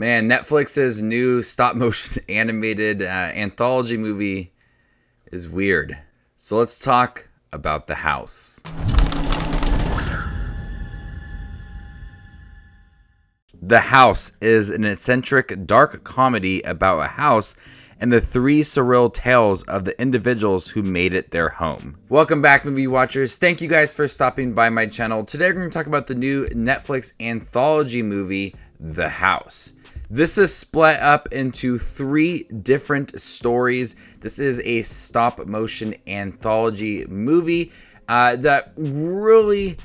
Man, Netflix's new stop motion animated anthology movie is weird. So let's talk about The House. The House is an eccentric, dark comedy about a house and the three surreal tales of the individuals who made it their home. Welcome back, movie watchers. Thank you guys for stopping by my channel. Today we're going to talk about the new Netflix anthology movie, The House. This is split up into three different stories. This is a stop motion anthology movie that really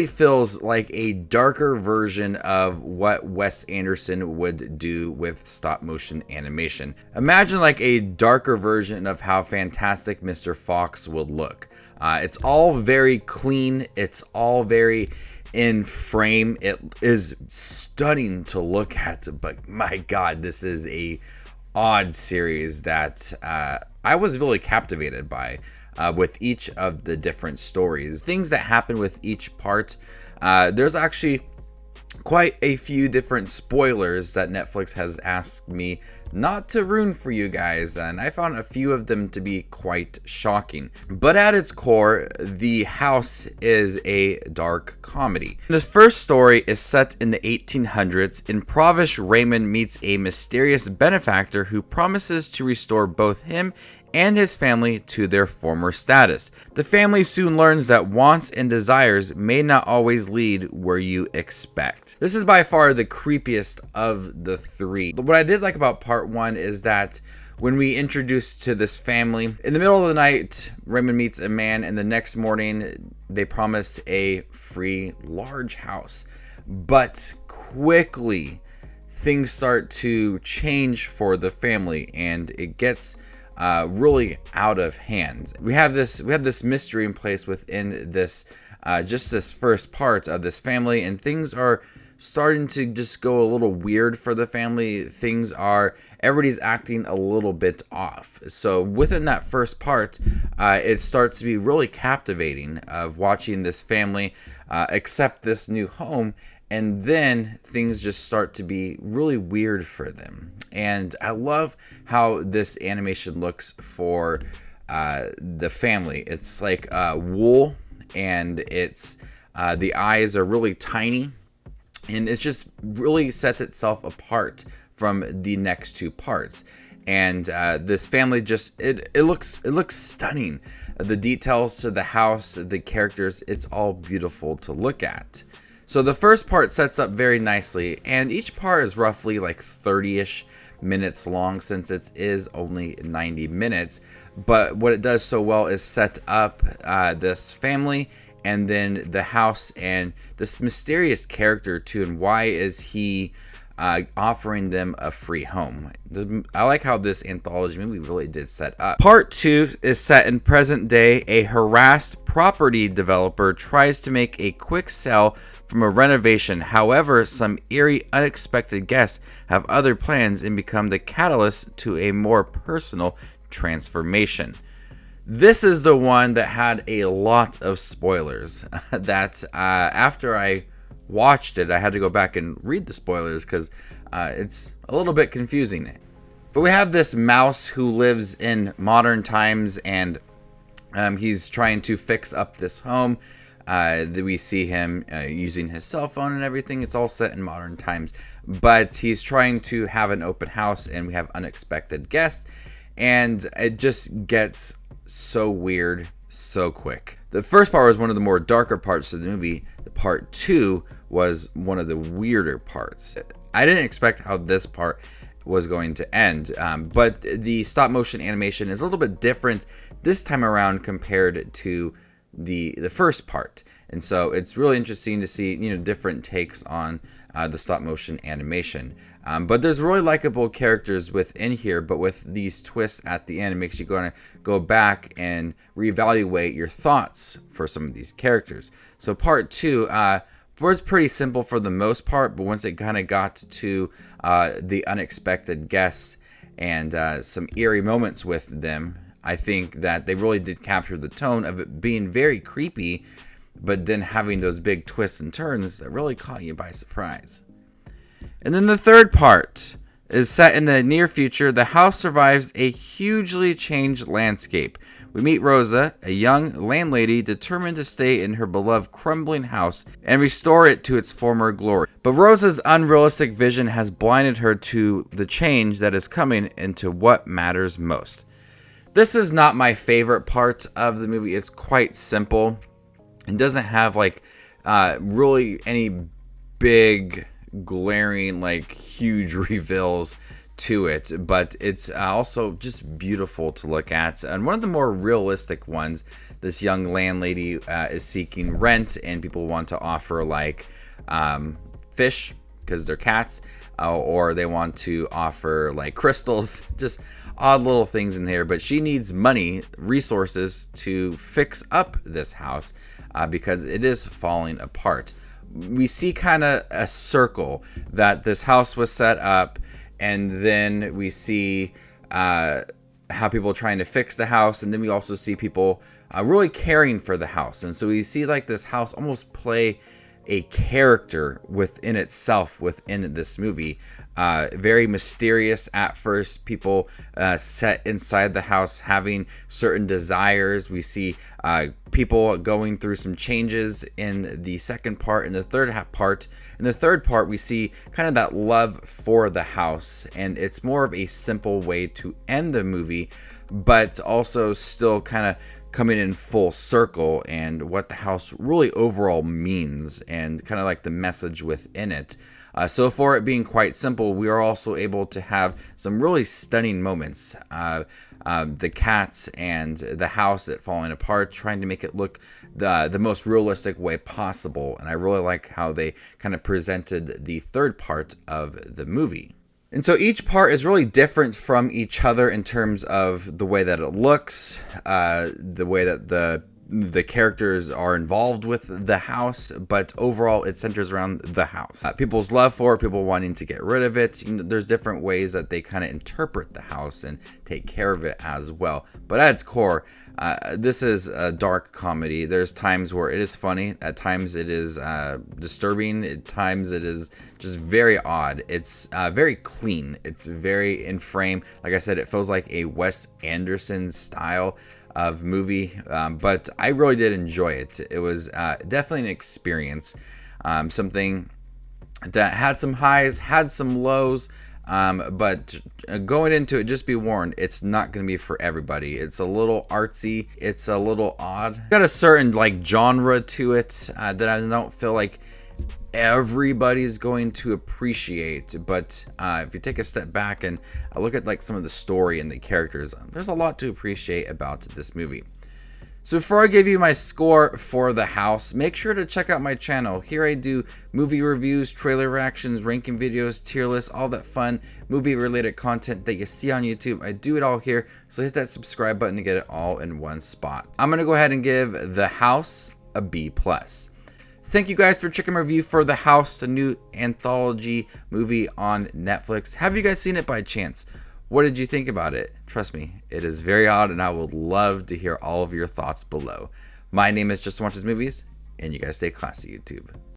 feels like a darker version of what Wes Anderson would do with stop motion animation. Imagine like a darker version of how Fantastic Mr. Fox would look. It's all very clean. It's all very in frame. It is stunning to look at, but my God, this is a odd series that I was really captivated by. With each of the different stories, things that happen with each part. There's actually quite a few different spoilers that Netflix has asked me not to ruin for you guys, and I found a few of them to be quite shocking. But at its core, The House is a dark comedy. The first story is set in the 1800s. Impoverished Raymond meets a mysterious benefactor who promises to restore both him and his family to their former status. The family soon learns that wants and desires may not always lead where you expect. This is by far the creepiest of the three. But what I did like about part one is that when we introduced to this family, in the middle of the night, Raymond meets a man, and the next morning they promise a free large house. But quickly things start to change for the family, and it gets really out of hand. We have this mystery in place within this just this first part of this family, and things are starting to just go a little weird for the family. Everybody's acting a little bit off. So within that first part, it starts to be really captivating of watching this family accept this new home. And then things just start to be really weird for them. And I love how this animation looks for the family. It's like wool, and it's the eyes are really tiny, and it just really sets itself apart from the next two parts. And this family just it looks stunning. The details to the house, the characters, it's all beautiful to look at. So the first part sets up very nicely, and each part is roughly like 30-ish minutes long, since it is only 90 minutes. But what it does so well is set up this family, and then the house, and this mysterious character too, and why is he offering them a free home. I like how this anthology movie really did set up. Part 2 is set in present day. A harassed property developer tries to make a quick sell from a renovation. However, some eerie, unexpected guests have other plans and become the catalyst to a more personal transformation. This is the one that had a lot of spoilers that after I watched it, I had to go back and read the spoilers because it's a little bit confusing. But we have this mouse who lives in modern times, and he's trying to fix up this home. We see him using his cell phone and everything. It's all set in modern times, but he's trying to have an open house, and we have unexpected guests, and it just gets so weird so quick. The first part was one of the more darker parts of the movie. The part 2 was one of the weirder parts. I didn't expect how this part was going to end, but the stop motion animation is a little bit different this time around compared to the first part, and so it's really interesting to see different takes on the stop motion animation. But there's really likable characters within here, but with these twists at the end, it makes you go back and reevaluate your thoughts for some of these characters. So part 2 was pretty simple for the most part, but once it kind of got to the unexpected guests and some eerie moments with them, I think that they really did capture the tone of it being very creepy, but then having those big twists and turns that really caught you by surprise. And then the third part is set in the near future. The house survives a hugely changed landscape. We meet Rosa, a young landlady determined to stay in her beloved crumbling house and restore it to its former glory. But Rosa's unrealistic vision has blinded her to the change that is coming into what matters most. This is not my favorite part of the movie. It's quite simple. It doesn't have like really any big glaring like huge reveals to it, but it's also just beautiful to look at. And one of the more realistic ones, this young landlady is seeking rent, and people want to offer like fish because they're cats, or they want to offer like crystals, just odd little things in there. But she needs money, resources to fix up this house because it is falling apart. We see kind of a circle that this house was set up, and then we see how people are trying to fix the house, and then we also see people really caring for the house. And so we see like this house almost play a character within itself within this movie. Very mysterious at first. People set inside the house having certain desires. We see people going through some changes in the second part and the third part. In the third part, we see kind of that love for the house, and it's more of a simple way to end the movie, but also still kind of coming in full circle and what the house really overall means and kind of like the message within it. So for it being quite simple, we are also able to have some really stunning moments. The cats and the house it falling apart, trying to make it look the most realistic way possible. And I really like how they kind of presented the third part of the movie. And so each part is really different from each other in terms of the way that it looks, the way that the characters are involved with the house, but overall it centers around the house. People's love for it, people wanting to get rid of it. There's different ways that they kind of interpret the house and take care of it as well. But at its core, this is a dark comedy. There's times where it is funny, at times it is disturbing, at times it is just very odd. It's very clean, it's very in frame. Like I said, it feels like a Wes Anderson style of movie, but I really did enjoy it. It was definitely an experience, something that had some highs, had some lows, but going into it, just be warned, it's not going to be for everybody. It's a little artsy, it's a little odd, got a certain like genre to it that I don't feel like everybody's going to appreciate. But if you take a step back and look at like some of the story and the characters, there's a lot to appreciate about this movie. So before I give you my score for the house, make sure to check out my channel. Here I do movie reviews, trailer reactions, ranking videos, tier lists, all that fun movie related content that you see on YouTube. I do it all here, so hit that subscribe button to get it all in one spot. I'm gonna go ahead and give The House a B+. Thank you guys for checking my review for The House, the new anthology movie on Netflix. Have you guys seen it by chance? What did you think about it? Trust me, it is very odd, and I would love to hear all of your thoughts below. My name is Just Watches Movies, and you guys stay classy, YouTube.